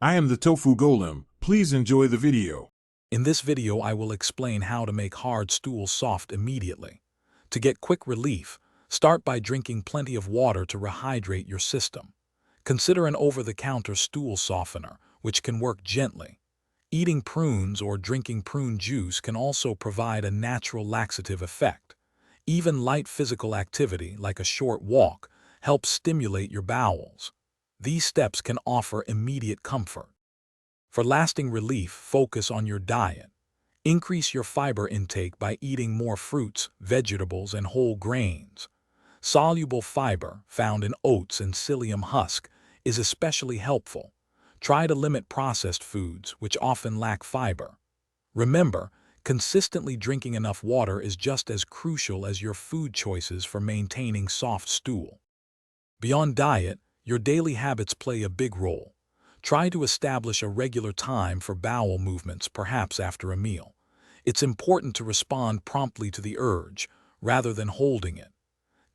I am the Tofu Golem. Please enjoy the video. In this video, I will explain how to make hard stools soft immediately. To get quick relief, start by drinking plenty of water to rehydrate your system. Consider an over-the-counter stool softener, which can work gently. Eating prunes or drinking prune juice can also provide a natural laxative effect. Even light physical activity, like a short walk, helps stimulate your bowels. These steps can offer immediate comfort. For lasting relief, focus on your diet. Increase your fiber intake by eating more fruits, vegetables, and whole grains. Soluble fiber, found in oats and psyllium husk, is especially helpful. Try to limit processed foods, which often lack fiber. Remember, consistently drinking enough water is just as crucial as your food choices for maintaining soft stool. Beyond diet, your daily habits play a big role. Try to establish a regular time for bowel movements, perhaps after a meal. It's important to respond promptly to the urge, rather than holding it.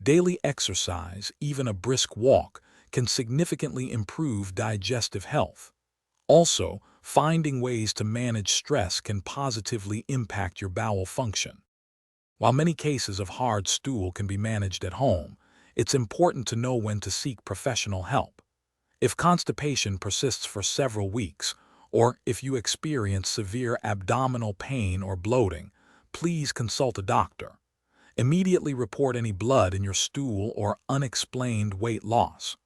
Daily exercise, even a brisk walk, can significantly improve digestive health. Also, finding ways to manage stress can positively impact your bowel function. While many cases of hard stool can be managed at home, it's important to know when to seek professional help. If constipation persists for several weeks, or if you experience severe abdominal pain or bloating, please consult a doctor. Immediately report any blood in your stool or unexplained weight loss.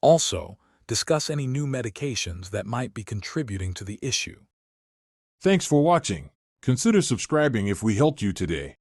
Also, discuss any new medications that might be contributing to the issue. Thanks for watching. Consider subscribing if we helped you today.